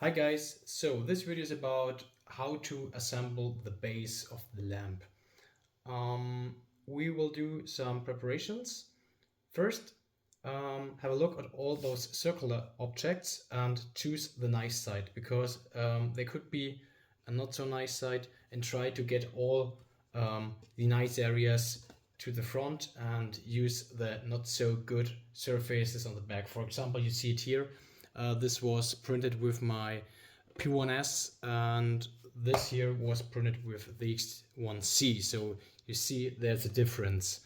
Hi guys, so this video is about how to assemble the base of the lamp. We will do some preparations. First, have a look at all those circular objects and choose the nice side, because there could be a not so nice side, and try to get all the nice areas to the front and use the not so good surfaces on the back. For example, you see it here. This was printed with my P1S, and this here was printed with the X1C. So you see there's a difference.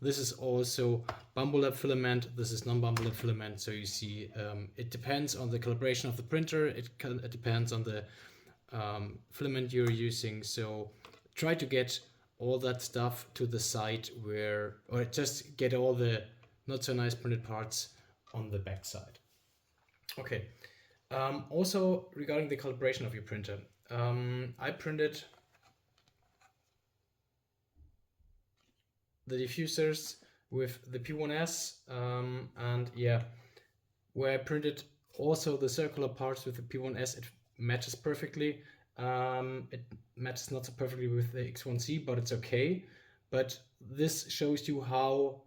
This is also bamboo filament. This is non-bamboo filament. So you see it depends on the calibration of the printer. It depends on the filament you're using. So try to get all that stuff to the side where, or just get all the not so nice printed parts on the back side. Okay. Also regarding the calibration of your printer, I printed the diffusers with the P1S, and yeah, where I printed also the circular parts with the P1S, it matches perfectly. It matches not so perfectly with the X1C, but it's okay. But this shows you how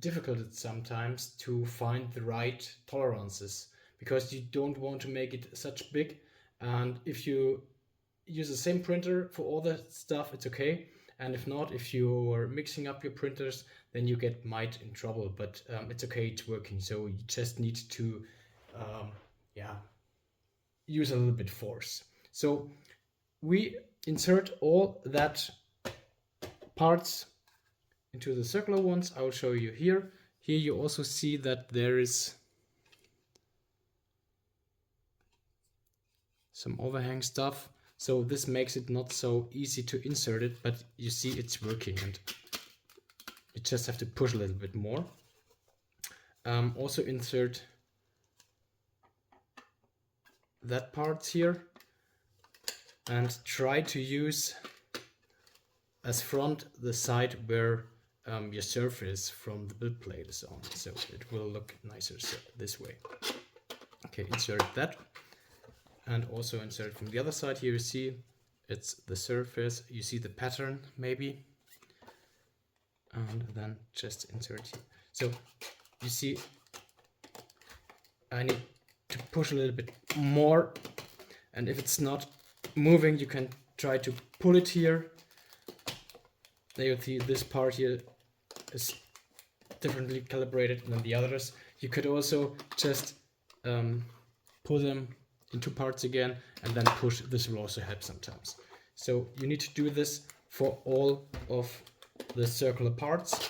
difficult it's sometimes to find the right tolerances, because you don't want to make it such big, and if you use the same printer for all the stuff, it's okay. And if not, if you're mixing up your printers, then you might in trouble, but it's okay, it's working. So you just need to use a little bit force. So we insert all that parts into the circular ones. I will show you here. Here you also see that there is some overhang stuff. So this makes it not so easy to insert it, but you see it's working, and you just have to push a little bit more. Also insert that part here, and try to use as front the side where your surface from the build plate is on, so it will look nicer this way. Okay, insert that, and also insert from the other side. Here you see it's the surface, you see the pattern maybe, and then just insert here. So you see I need to push a little bit more, and if it's not moving, you can try to pull it here. There you see this part here is differently calibrated than the others. You could also just pull them in two parts again and then push. This will also help sometimes. So you need to do this for all of the circular parts,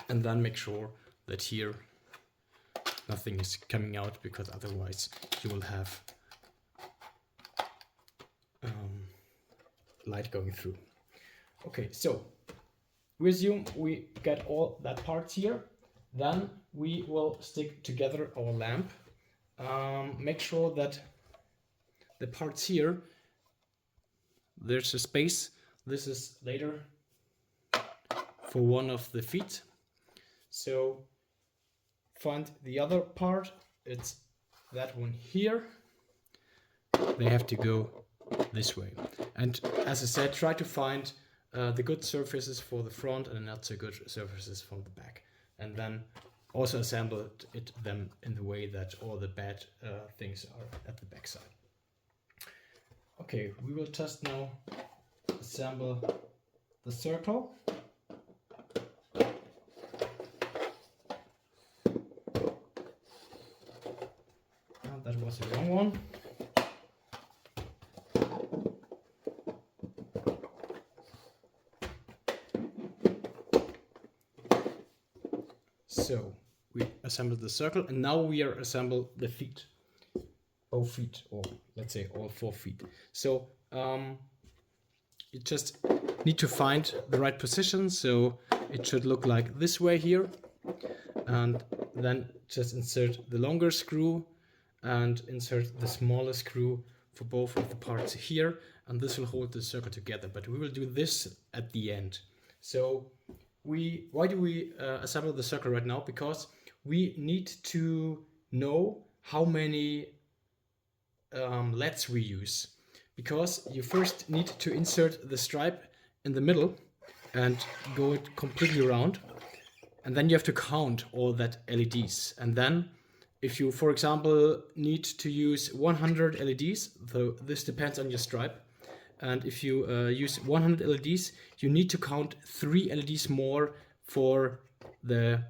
and then make sure that here nothing is coming out, because otherwise you will have light going through. Okay, so we assume we get all that parts here. Then we will stick together our lamp. Make sure that the parts here, there's a space. This is later for one of the feet. So find the other part. It's that one here. They have to go this way. And as I said, try to find the good surfaces for the front and not so good surfaces from the back, and then also assemble them in the way that all the bad things are at the back side. Okay, we will just now assemble the circle. That was the wrong one. So we assembled the circle, and now we are assemble the feet, both feet, or let's say all 4 feet. So you just need to find the right position. So it should look like this way here, and then just insert the longer screw and insert the smaller screw for both of the parts here, and this will hold the circle together. But we will do this at the end. So why do we assemble the circle right now? Because we need to know how many LEDs we use, because you first need to insert the stripe in the middle and go it completely around, and then you have to count all that LEDs. And then if you, for example, need to use 100 LEDs, though this depends on your stripe, and if you use 100 LEDs, you need to count 3 LEDs more for the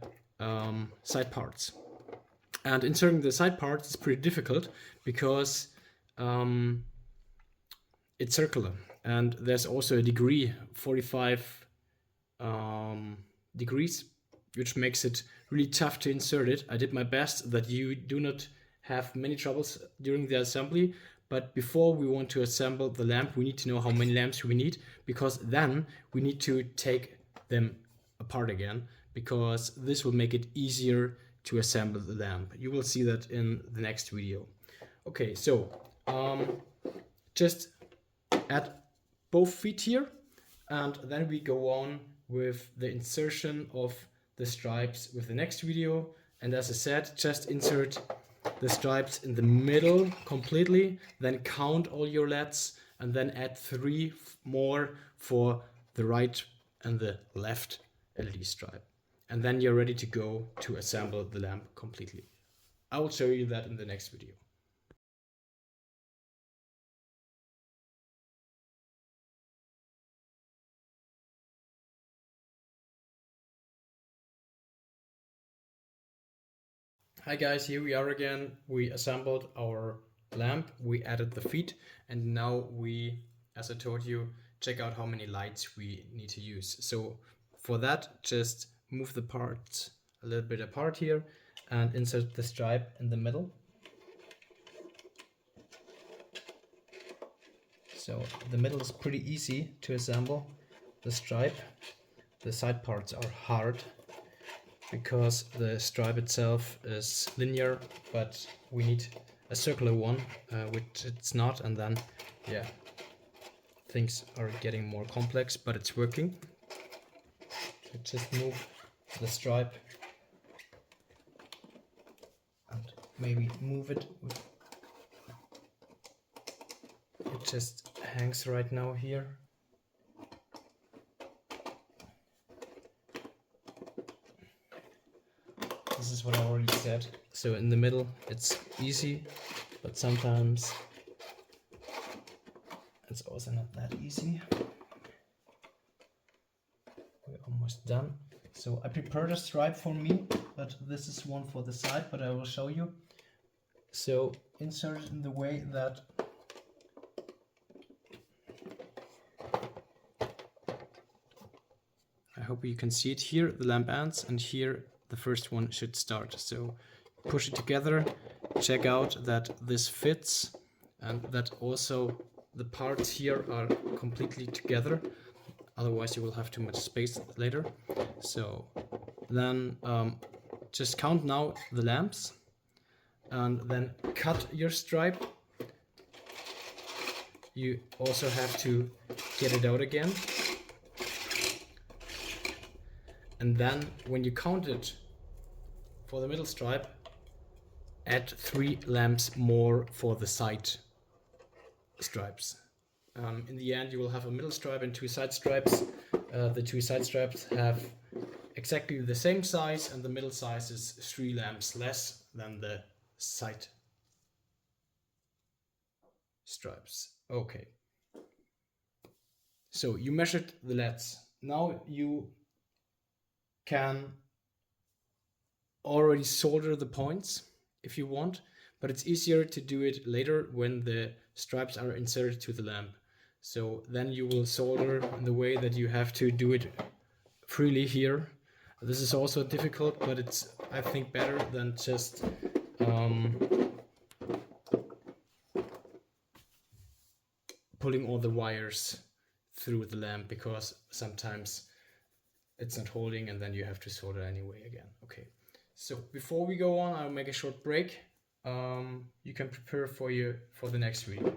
side parts. And inserting the side parts is pretty difficult because it's circular, and there's also a degree, 45 degrees, which makes it really tough to insert it. I did my best that you do not have many troubles during the assembly, but before we want to assemble the lamp, we need to know how many lamps we need, because then we need to take them apart again, because this will make it easier to assemble the lamp. You will see that in the next video. Okay, so just add both feet here, and then we go on with the insertion of the stripes with the next video. And as I said, just insert the stripes in the middle completely, then count all your LEDs, and then add 3 more for the right and the left LED stripe. And then you're ready to go to assemble the lamp completely. I will show you that in the next video. Hi guys, here we are again. We assembled our lamp, we added the feet, and now we, as I told you, check out how many lights we need to use. So for that, just move the parts a little bit apart here and insert the stripe in the middle. So the middle is pretty easy to assemble, the stripe. The side parts are hard, because the stripe itself is linear, but we need a circular one, which it's not, and then yeah, things are getting more complex, but it's working. So just move the stripe and maybe move it. It just hangs right now here. This is what I already said. So in the middle it's easy, but sometimes it's also not that easy. We're almost done. So I prepared a stripe for me, but this is one for the side, but I will show you. So insert it in the way that I hope you can see it here, the lamp ends, and here the first one should start. So push it together, check out that this fits, and that also the parts here are completely together, otherwise you will have too much space later. So then just count now the lamps, and then cut your stripe. You also have to get it out again. And then when you count it for the middle stripe, add 3 lamps more for the side stripes. In the end you will have a middle stripe and 2 side stripes. The 2 side stripes have exactly the same size, and the middle size is 3 lamps less than the side stripes. Okay. So you measured the LEDs. Now you can already solder the points if you want, but it's easier to do it later when the stripes are inserted to the lamp. So then you will solder in the way that you have to do it freely here. This is also difficult, but it's, I think, better than just pulling all the wires through the lamp, because sometimes it's not holding and then you have to solder anyway again. Okay, so before we go on, I'll make a short break. You can prepare for the next video.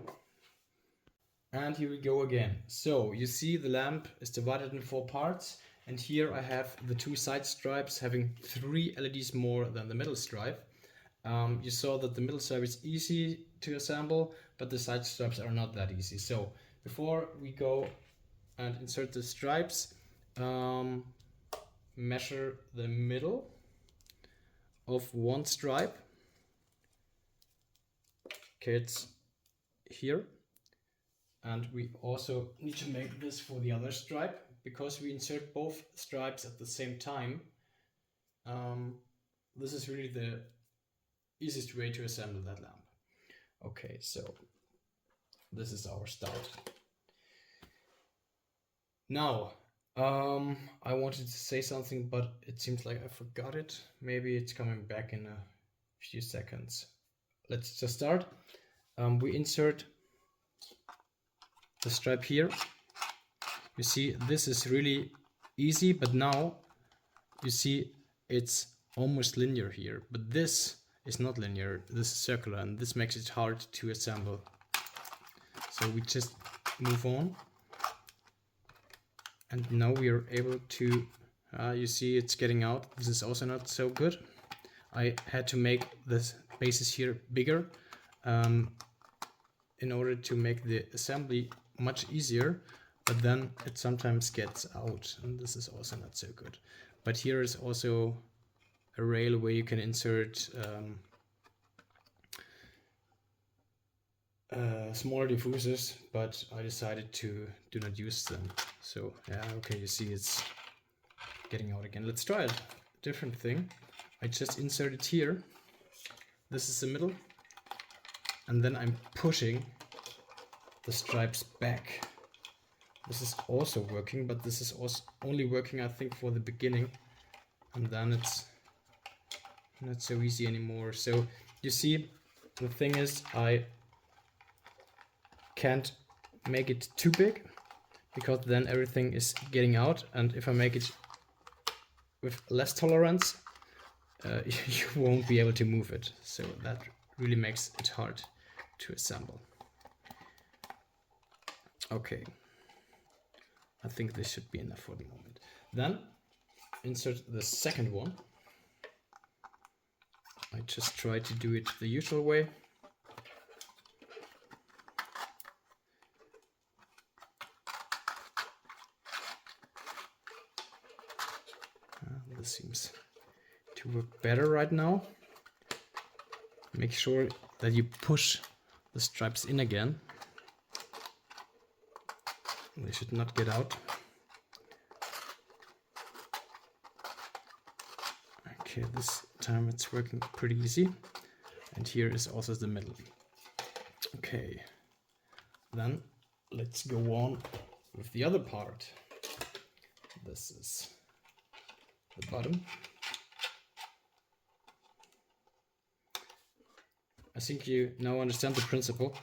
And here we go again. So you see the lamp is divided in 4 parts, And here I have the two side stripes having 3 LEDs more than the middle stripe. You saw that the middle stripe is easy to assemble, but the side stripes are not that easy. So before we go and insert the stripes, measure the middle of one stripe. Okay, it's here. And we also need to make this for the other stripe, because we insert both stripes at the same time. This is really the easiest way to assemble that lamp. Okay, so this is our start. Now, I wanted to say something, but it seems like I forgot it. Maybe it's coming back in a few seconds. Let's just start. We insert the stripe here. You see, this is really easy, but now you see it's almost linear here, but this is not linear, this is circular, and this makes it hard to assemble. So we just move on, and now we are able to, you see it's getting out. This is also not so good. I had to make this bases here bigger in order to make the assembly much easier, but then it sometimes gets out, and this is also not so good. But here is also a rail where you can insert smaller diffusers, but I decided to do not use them. So yeah, okay, you see it's getting out again. Let's try a different thing. I just insert it here. This is the middle, and then I'm pushing the stripes back. This is also working, but this is also only working, I think, for the beginning, and then it's not so easy anymore. So you see, the thing is, I can't make it too big, because then everything is getting out, and if I make it with less tolerance, you won't be able to move it. So that really makes it hard to assemble. Okay, I think this should be enough for the moment. Then insert the second one. I just try to do it the usual way. This seems to work better right now. Make sure that you push the stripes in again. They should not get out. Okay, this time it's working pretty easy. And here is also the middle. Okay, then let's go on with the other part. This is the bottom. I think you now understand the principle.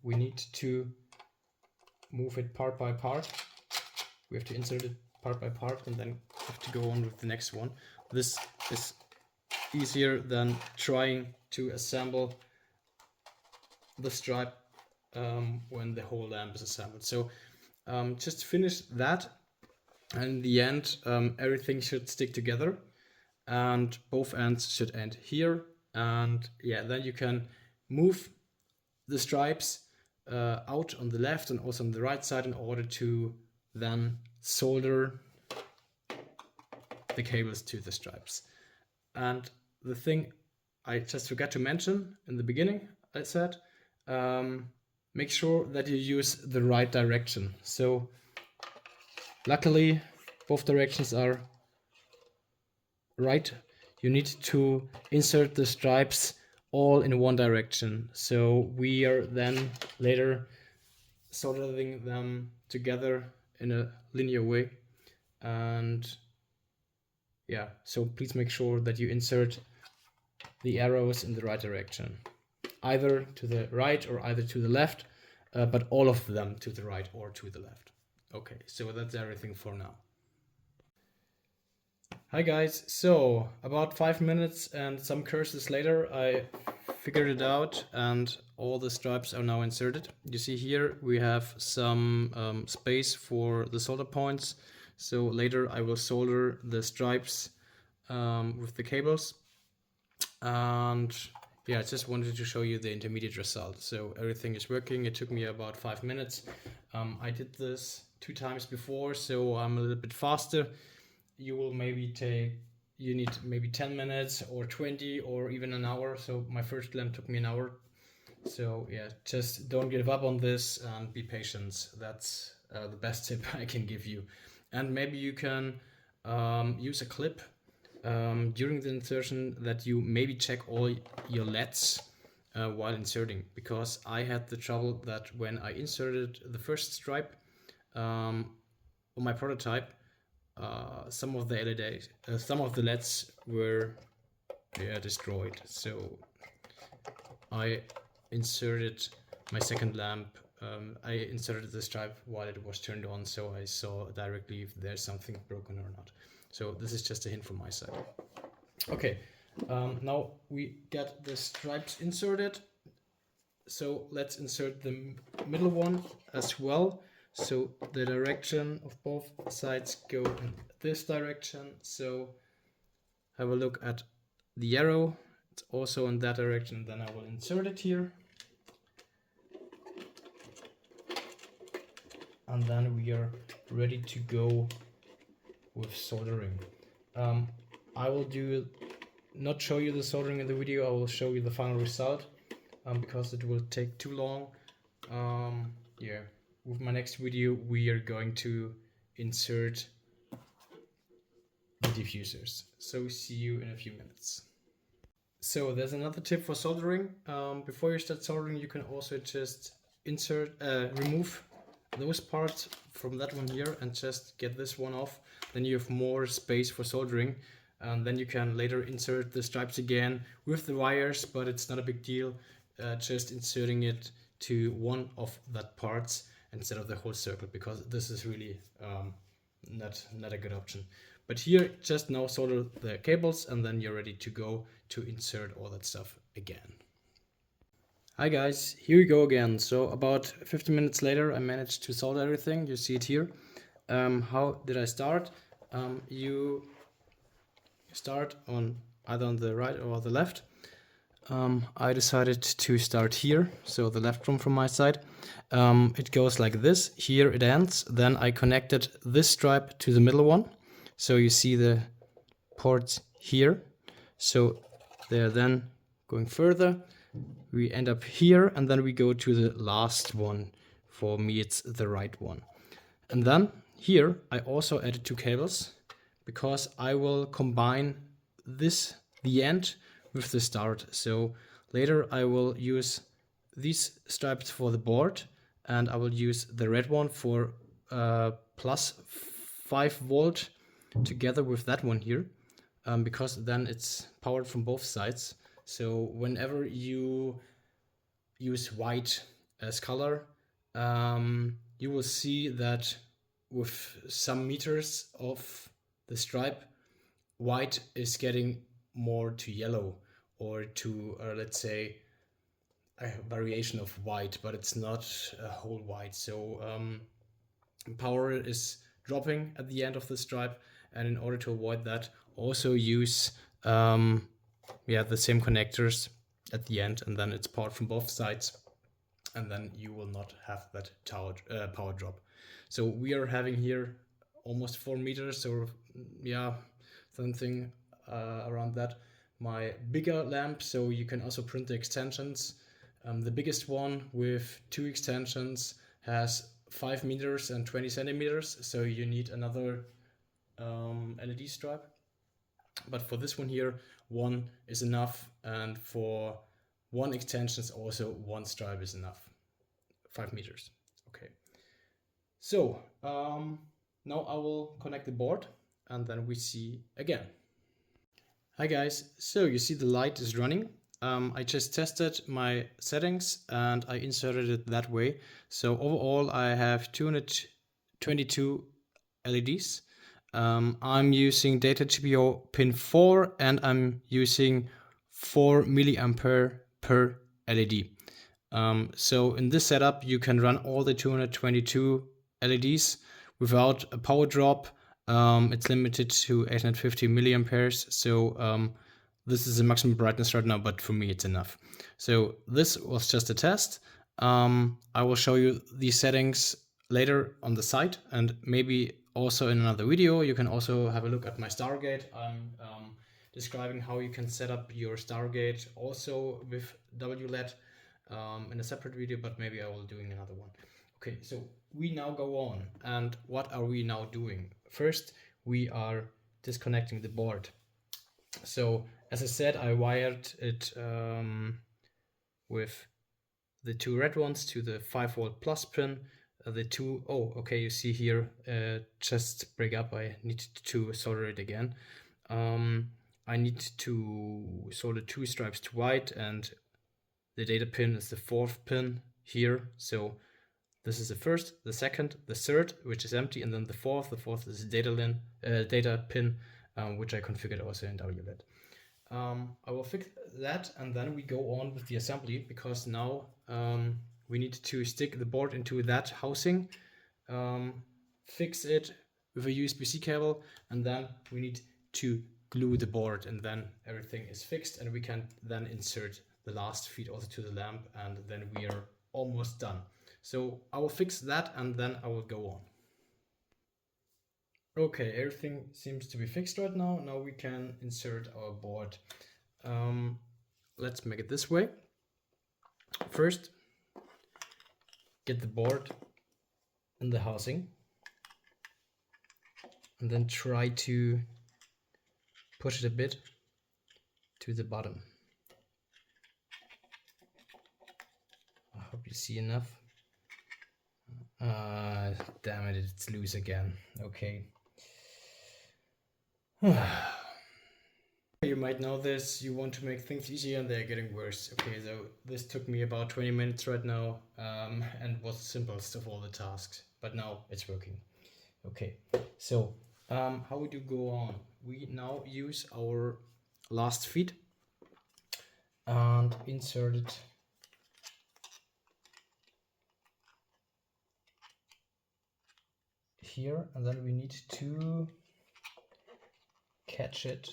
We need to move it part by part. We have to insert it part by part and then have to go on with the next one. This is easier than trying to assemble the stripe when the whole lamp is assembled. So just finish that, and in the end everything should stick together and both ends should end here. And yeah, then you can move the stripes out on the left and also on the right side in order to then solder the cables to the stripes. And the thing I just forgot to mention in the beginning, I said, make sure that you use the right direction. So luckily both directions are right. You need to insert the stripes all in one direction. So we are then later soldering them together in a linear way. And yeah, so please make sure that you insert the arrows in the right direction, either to the right or either to the left, but all of them to the right or to the left. Okay, so that's everything for now. Hi guys, so about 5 minutes and some curses later I figured it out and all the stripes are now inserted. You see here we have some space for the solder points. So later I will solder the stripes with the cables. And yeah, I just wanted to show you the intermediate result. So everything is working. It took me about 5 minutes. I did this 2 times before, so I'm a little bit faster. You need maybe 10 minutes or 20 or even an hour. So my first lamp took me an hour. So yeah, just don't give up on this and be patient. That's the best tip I can give you. And maybe you can use a clip during the insertion that you maybe check all your LEDs while inserting, because I had the trouble that when I inserted the first stripe on my prototype, some of the LEDs were destroyed. So I inserted my second lamp. I inserted the stripe while it was turned on, so I saw directly if there's something broken or not. So this is just a hint from my side. Okay, now we get the stripes inserted. So let's insert the middle one as well. So the direction of both sides go in this direction. So have a look at the arrow. It's also in that direction. Then I will insert it here. And then we are ready to go with soldering. I will not show you the soldering in the video. I will show you the final result because it will take too long. Yeah, with my next video we are going to insert the diffusers. So see you in a few minutes. So there's another tip for soldering. Before you start soldering, you can also just remove those parts from that one here and just get this one off. Then you have more space for soldering, and then you can later insert the stripes again with the wires, but it's not a big deal. Just inserting it to one of that parts instead of the whole circle, because this is really not a good option. But here, just now solder the cables and then you're ready to go to insert all that stuff again. Hi guys, here we go again. So about 15 minutes later I managed to solder everything. You see it here. How did I start? You start either on the right or the left. I decided to start here, so the left one from my side. It goes like this. Here it ends. Then I connected this stripe to the middle one. So you see the ports here. So they're then going further. We end up here and then we go to the last one. For me it's the right one. And then here I also added 2 cables because I will combine the end with the start. So later I will use these stripes for the board and I will use the red one for plus 5 volt together with that one here, because then it's powered from both sides. So whenever you use white as color, you will see that with some meters of the stripe, white is getting more to yellow, or to let's say a variation of white, but it's not a whole white. So power is dropping at the end of the stripe, and in order to avoid that, also use the same connectors at the end, and then it's powered from both sides, and then you will not have that power drop. So we are having here almost 4 meters, or something around that. My bigger lamp, so you can also print the extensions. The biggest one with 2 extensions has 5 meters and 20 centimeters, so you need another LED stripe. But for this one here, 1 is enough, and for 1 extension also 1 stripe is enough. 5 meters. Okay. So now I will connect the board and then we see again. Hi guys, so you see the light is running. I just tested my settings and I inserted it that way. So overall I have 222 LEDs. I'm using data GPIO pin 4 and I'm using 4 milliampere per LED. So in this setup you can run all the 222 LEDs without a power drop It's limited to 850 milliamperes, so this is the maximum brightness right now, but for me it's enough. So this was just a test. I will show you these settings later on the site, and maybe also in another video. You can also have a look at my Stargate. I'm describing how you can set up your Stargate also with WLED in a separate video, but maybe I will doing another one. Okay, so we now go on, and what are we now doing? First, we are disconnecting the board. So as I said, I wired it with the two red ones to the 5-volt plus pin. You see here, just break up. I need to solder it again. I need to solder 2 stripes to white, and the data pin is the 4th pin here. So this is the first, the second, the third, which is empty, and then the fourth. The fourth is data pin, which I configured also in WLED. I will fix that, and then we go on with the assembly, because now we need to stick the board into that housing, fix it with a USB-C cable, and then we need to glue the board, and then everything is fixed, and we can then insert the last feed also to the lamp, and then we are almost done. So I will fix that, and then I will go on. Okay, everything seems to be fixed right now. Now we can insert our board. Let's make it this way. First, get the board in the housing, and then try to push it a bit to the bottom. I hope you see enough. Damn it, it's loose again. Okay. You might know this, you want to make things easier and they're getting worse. Okay, so this took me about 20 minutes right now, and was the simplest of all the tasks, but now it's working. Okay, so how would you go on? We now use our last feed and insert it here, and then we need to catch it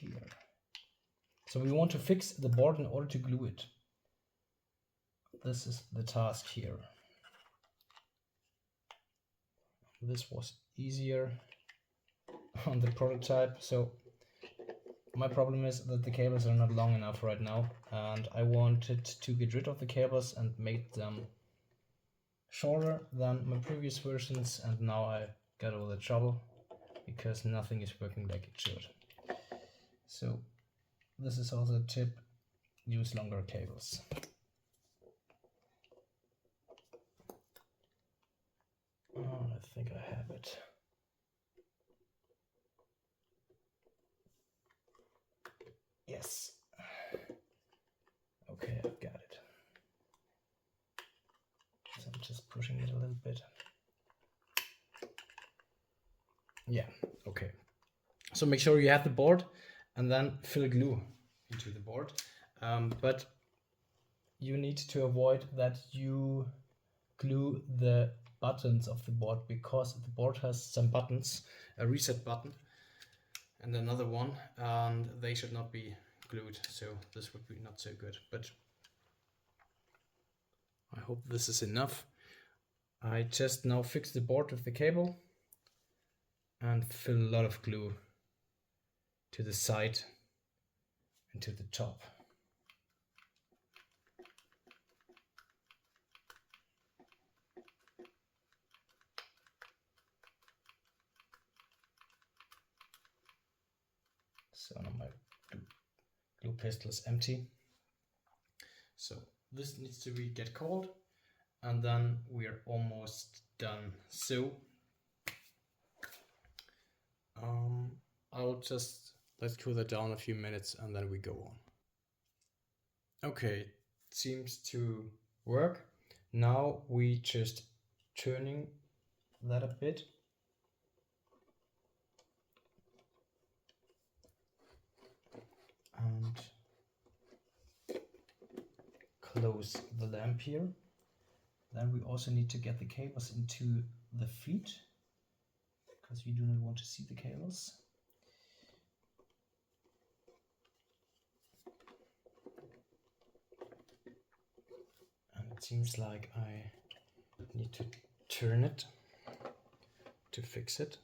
here. So we want to fix the board in order to glue it. This is the task here. This was easier on the prototype. So my problem is that the cables are not long enough right now, and I wanted to get rid of the cables and make them shorter than my previous versions, and now I got all the trouble because nothing is working like it should. So this is also a tip: use longer cables. Oh, I think I have it. Yes. Okay, I've got it. So I'm just pushing it a little bit. Yeah, okay. So make sure you have the board, and then fill glue into the board. But you need to avoid that you glue the buttons of the board, because the board has some buttons, a reset button and another one, and they should not be glued, so this would be not so good. But I hope this is enough. I just now fix the board with the cable and fill a lot of glue to the side and to the top. So now my glue pistol is empty. So this needs to get cold, and then we're almost done. So I'll just let's cool that down a few minutes, and then we go on. Okay, seems to work. Now we just turning that a bit. And close the lamp here. Then we also need to get the cables into the feet, because we do not want to see the cables. And it seems like I need to turn it to fix it.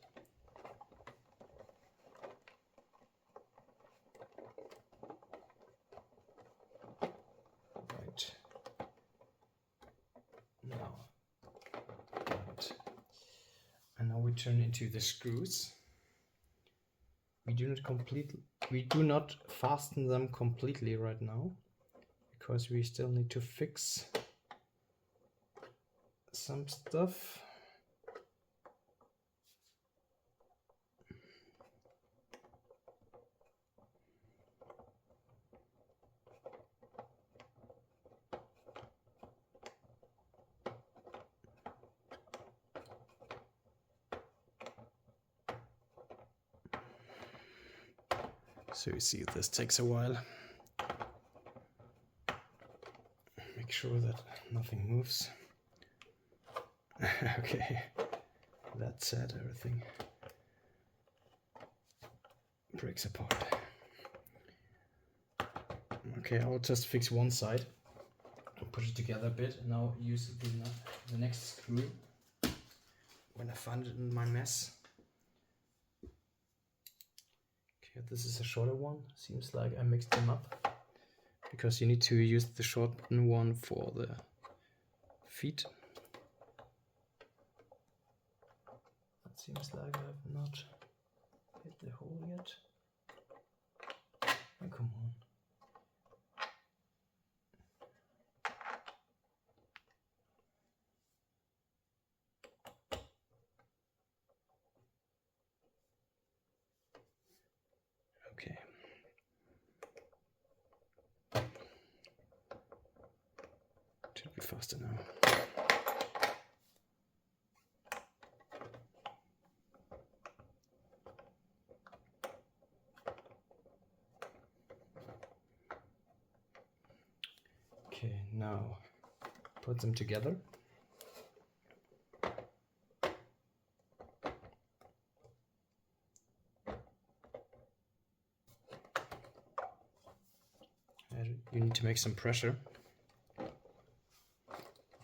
Right. Now. Right. And now we turn into the screws. We do not fasten them completely right now, because we still need to fix some stuff. So you see, this takes a while. Make sure that nothing moves. Okay, that said, everything breaks apart. Okay, I'll just fix one side and push it together a bit. Now use the next screw when I find it in my mess. Okay, this is a shorter one. Seems like I mixed them up, because you need to use the shortened one for the feet. It seems like I have not hit the hole yet. Oh, come on. Okay. Should be faster now. Okay, now put them together. And you need to make some pressure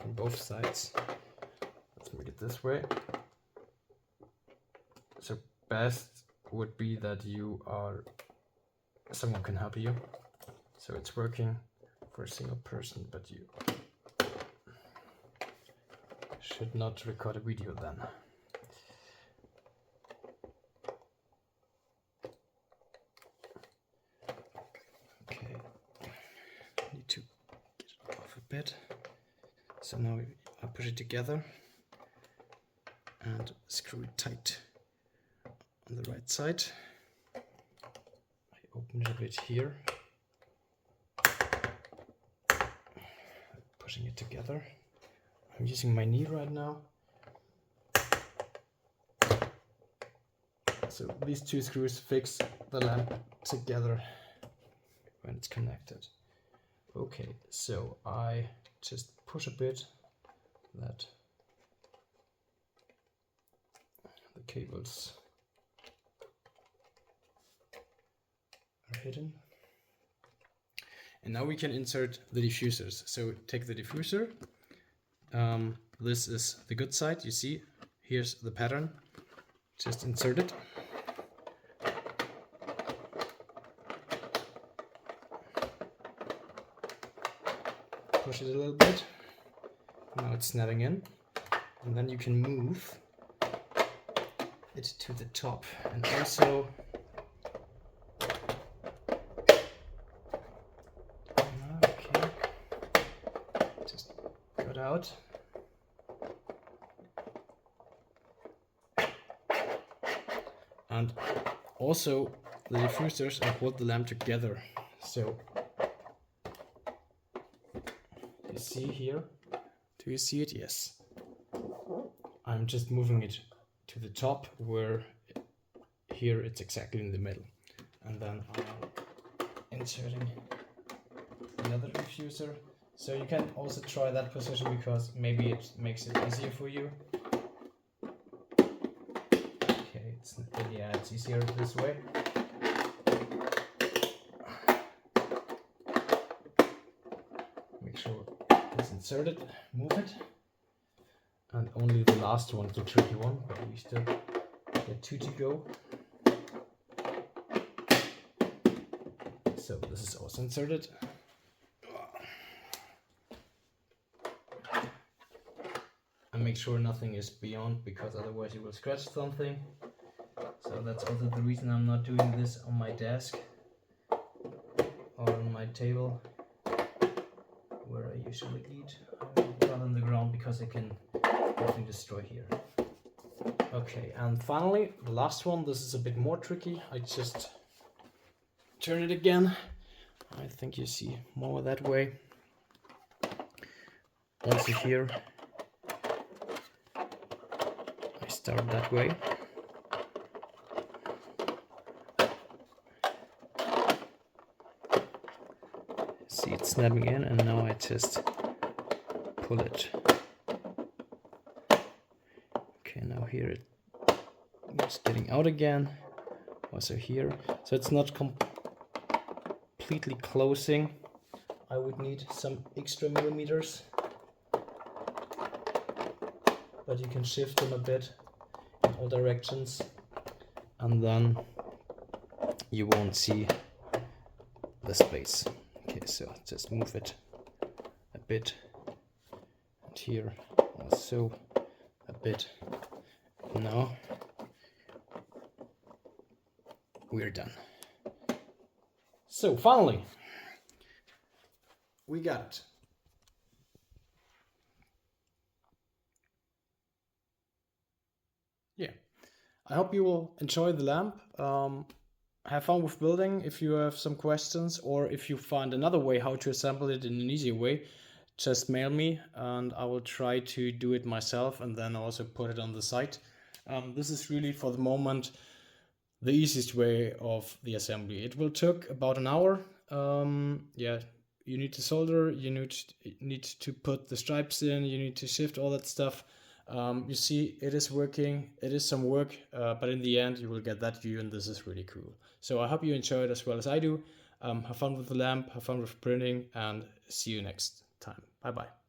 on both sides. Let's make it this way. So best would be that someone can help you. So it's working for a single person, but you should not record a video then. Okay, need to get it off a bit. So now I push it together and screw it tight on the right side. I open it a bit here, pushing it together. I'm using my knee right now. So these two screws fix the lamp together when it's connected. Okay, so I just push a bit that the cables are hidden. And now we can insert the diffusers. So take the diffuser. This is the good side, you see. Here's the pattern. Just insert it. Push it a little bit. Now it's snapping in. And then you can move it to the top. And also out. And also the diffusers hold the lamp together. So you see here? Do you see it? Yes. I'm just moving it to the top, where here it's exactly in the middle. And then I'm inserting the other diffuser. So you can also try that position because maybe it makes it easier for you. Okay, yeah, it's easier this way. Make sure it's inserted, move it. And only the last one is the tricky one, but we still get 2 to go. So this is also inserted. And make sure nothing is beyond, because otherwise you will scratch something. So that's also the reason I'm not doing this on my desk or on my table where I usually eat, rather on the ground, because I can definitely destroy here. Okay, and finally the last one. This is a bit more tricky. I just turn it again. I think you see more that way. Also here I start that way. See it snapping in, and now I just pull it. Okay, now here it's getting out again. Also here, so it's not completely closing. I would need some extra millimeters, but you can shift them a bit in all directions, and then you won't see the space. Okay, so just move it a bit, and here also a bit. Now we're done. So finally, we got it. Yeah, I hope you will enjoy the lamp. Have fun with building. If you have some questions, or if you find another way how to assemble it in an easier way, just mail me and I will try to do it myself and then also put it on the site. This is really for the moment the easiest way of the assembly. It will take about an hour. Yeah, you need to solder, you need to put the stripes in, you need to shift all that stuff. You see, it is working, it is some work, but in the end you will get that view, and this is really cool. So I hope you enjoy it as well as I do. Have fun with the lamp, have fun with printing, and see you next time. Bye bye.